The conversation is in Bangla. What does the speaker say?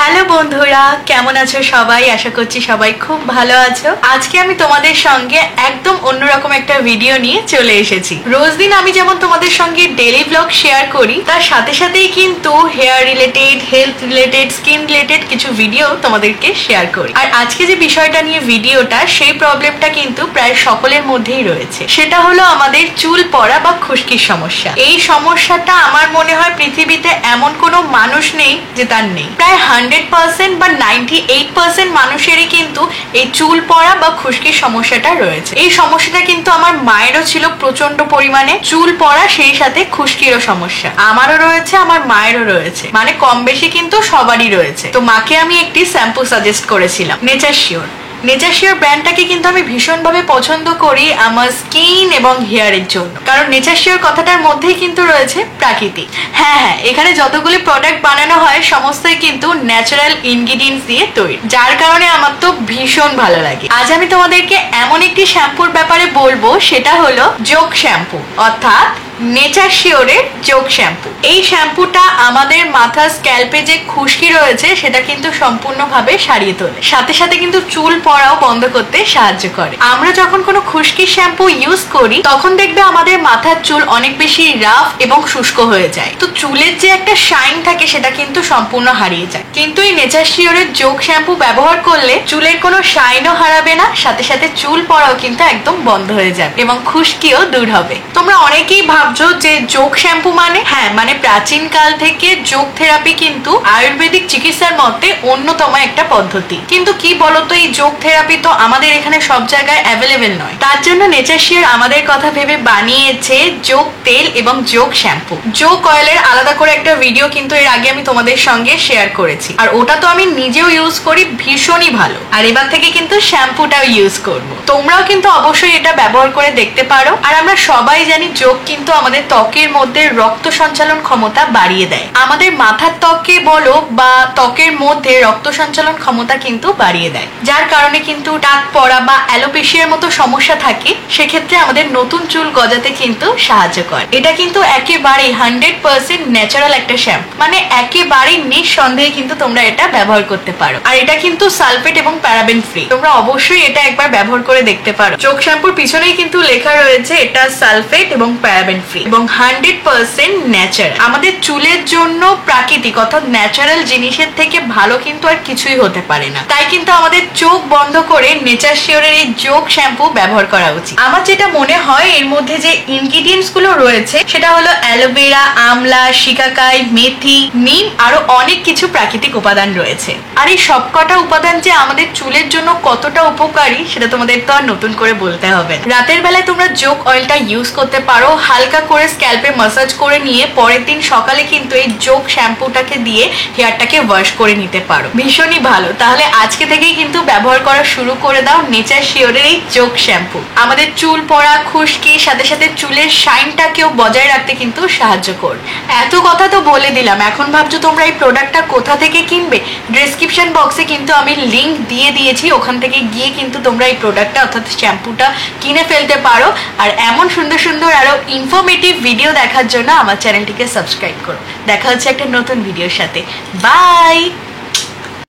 হ্যালো বন্ধুরা, কেমন আছো সবাই? আশা করছি সবাই খুব ভালো আছো। আজকে আমি তোমাদের সঙ্গে একদম অন্যরকম একটা ভিডিও নিয়ে চলে এসেছি। রোজ দিন আমি যেমন তোমাদের সঙ্গে ডেইলি ব্লগ শেয়ার করি, তার সাথে সাথেই কিন্তু hair related, health related, skin related কিছু ভিডিও তোমাদেরকে শেয়ার করি। আর আজকে যে বিষয়টা নিয়ে ভিডিওটা, সেই প্রবলেমটা কিন্তু প্রায় সকলের মধ্যেই রয়েছে। সেটা হলো আমাদের চুল পড়া বা খুশকির সমস্যা। এই সমস্যাটা আমার মনে হয় পৃথিবীতে এমন কোনো মানুষ নেই যে তার নেই। প্রায় 100% বা 98% মানুষেরই কিন্তু এই চুল পড়া বা খুশকির সমস্যাটা রয়েছে। এই সমস্যাটা কিন্তু আমার মায়েরও ছিল প্রচন্ড পরিমাণে, চুল পড়া সেই সাথে খুশকিরও সমস্যা আমারও রয়েছে, আমার মায়েরও রয়েছে, মানে কম বেশি কিন্তু সবারই রয়েছে। তো মাকে আমি একটি শ্যাম্পু সাজেস্ট করেছিলাম, নেচার শিওর। নেচার শিওর ব্র্যান্ডটাকে কিন্তু আমি ভীষণভাবে পছন্দ করি আমার স্কিন এবং হেয়ারের জন্য, কারণ নেচার শিওর কথাটার মধ্যেই কিন্তু রয়েছে প্রাকৃতিক। হ্যাঁ, এখানে যতগুলি প্রোডাক্ট বানানো হয় সমস্তই কিন্তু ন্যাচারাল ইনগ্রিডিয়েন্টস দিয়ে তৈরি, যার কারণে আমার তো ভীষণ ভালো লাগে। আজ আমি তোমাদেরকে এমন একটি শ্যাম্পুর ব্যাপারে বলবো, সেটা হলো যোগ শ্যাম্পু, অর্থাৎ নেচার শিওরের যোগ শ্যাম্পু। এই শ্যাম্পুটা আমাদের মাথার স্ক্যাল্পে যে খুশকি রয়েছে সেটা কিন্তু সম্পূর্ণভাবে সারিয়ে তোলে, সাথে সাথে কিন্তু চুল পড়াও বন্ধ করতে সাহায্য করে। আমরা যখন কোনো খুশকির শ্যাম্পু ইউজ করি তখন দেখবে আমাদের মাথার চুল অনেক বেশি রাফ এবং শুষ্ক হয়ে যায়, তো চুলের যে একটা শাইন থাকে সেটা কিন্তু সম্পূর্ণ হারিয়ে যায়। কিন্তু এই নেচার শিওরের যোগ শ্যাম্পু ব্যবহার করলে চুলের কোনো শাইনও হারাবে না, সাথে সাথে চুল পড়াও কিন্তু একদম বন্ধ হয়ে যাবে এবং খুশকিও দূর হবে। তোমরা অনেকেই ভাবছো যে যোগ শ্যাম্পু মানে প্রাচীন কাল থেকে যোগ থেরাপি কিন্তু আয়ুর্বেদিক চিকিৎসার মতে অন্যতম একটা পদ্ধতি। কিন্তু কি বলতো, এই যোগ থেরাপি তো আমাদের এখানে সব জায়গায় অ্যাভেলেবেল নয়। তার জন্য নেচার শিওর আমাদের কথা ভেবে বানিয়েছে যোগ তেল এবং যোগ শ্যাম্পু। যোগ অয়েলের আলাদা করে একটা ভিডিও কিন্তু এর আগে আমি তোমাদের সঙ্গে শেয়ার করেছি, আর ওটা তো আমি নিজেও ইউজ করি, ভীষণই ভালো। আর এবার থেকে কিন্তু শ্যাম্পুটাও ইউজ করব, তোমরাও কিন্তু অবশ্যই এটা ব্যবহার করে দেখতে পারো। আর আমরা সবাই জানি যোগ কিন্তু আমাদের ত্বকের মধ্যে রক্ত সঞ্চালন ক্ষমতা বাড়িয়ে দেয়। আমাদের মাথার ত্বকে বলো বা ত্বকের মধ্যে রক্ত সঞ্চালন ক্ষমতা কিন্তু বাড়িয়ে দেয়, যার কারণে কিন্তু টাক পড়া বা অ্যালোপেশিয়ার মতো সমস্যা থাকে, সেক্ষেত্রে আমাদের নতুন চুল গজাতে কিন্তু সাহায্য করে। এটা কিন্তু একেবারেই 100% ন্যাচারাল একটা শ্যাম্পু, মানে একেবারেই নিঃসন্দেহে কিন্তু তোমরা এটা ব্যবহার করতে পারো। আর এটা কিন্তু সালফেট এবং প্যারাবেন ফ্রি, তোমরা অবশ্যই এটা একবার ব্যবহার করে দেখতে পারো। যোগ শ্যাম্পুর পিছনেই কিন্তু লেখা রয়েছে এটা সালফেট এবং প্যারাবেন ফ্রি এবং 100% ন্যাচারাল। আমাদের চুলের জন্য প্রাকৃতিক অর্থাৎ ন্যাচারাল জিনিসের থেকে ভালো কিন্তু আর কিছুই হতে পারে না। তাই কিন্তু আমাদের চোখ বন্ধ করে নেচার শিওরের এই যোগ শ্যাম্পু ব্যবহার করা উচিত। আমার যেটা মনে হয় এর মধ্যে যে ইনগ্রিডিয়েন্টস গুলো রয়েছে সেটা হলো অ্যালোভেরা, আমলা, শিকাকাই, মেথি, নিম, আরো অনেক কিছু প্রাকৃতিক উপাদান রয়েছে। আর এই সবকটা উপাদান যে আমাদের চুলের জন্য কতটা উপকারী সেটা তোমাদের তো আর নতুন করে বলতে হবে না। রাতের বেলায় তোমরা যোগ অয়েলটা ইউজ করতে পারো, হালকা করে স্ক্যাল্পে মাসাজ করে নিয়ে পরের দিন সকালে কিন্তু এই যোগ শ্যাম্পুটাকে দিয়ে হেয়ারটাকে ওয়াশ করে নিতে পারো, ভীষণই ভালো। তাহলে আজকে থেকেই কিন্তু ব্যবহার করা শুরু করে দাও নেচার শিওরের এই যোগ শ্যাম্পু। আমাদের চুল পড়া, খুশকি, সাথে সাথে চুলের শাইনটাকেও বজায় রাখতে কিন্তু সাহায্য করবে। এত কথা তো বলে দিলাম, এখন ভাবছো তোমরা এই প্রোডাক্টটা কোথা থেকে কিনবে? ডেসক্রিপশন বক্সে কিন্তু আমি লিংক দিয়ে দিয়েছি, ওখান থেকে গিয়ে কিন্তু তোমরা এই প্রোডাক্টটা অর্থাৎ শ্যাম্পুটা কিনে ফেলতে পারো। আর এমন সুন্দর সুন্দর আরো ইনফরমেটিভ ভিডিও দেখার জন্য আমার চ্যানেলটিকে সাবস্ক্রাইব করো। দেখা হচ্ছে একটা নতুন ভিডিওর সাথে। বাই।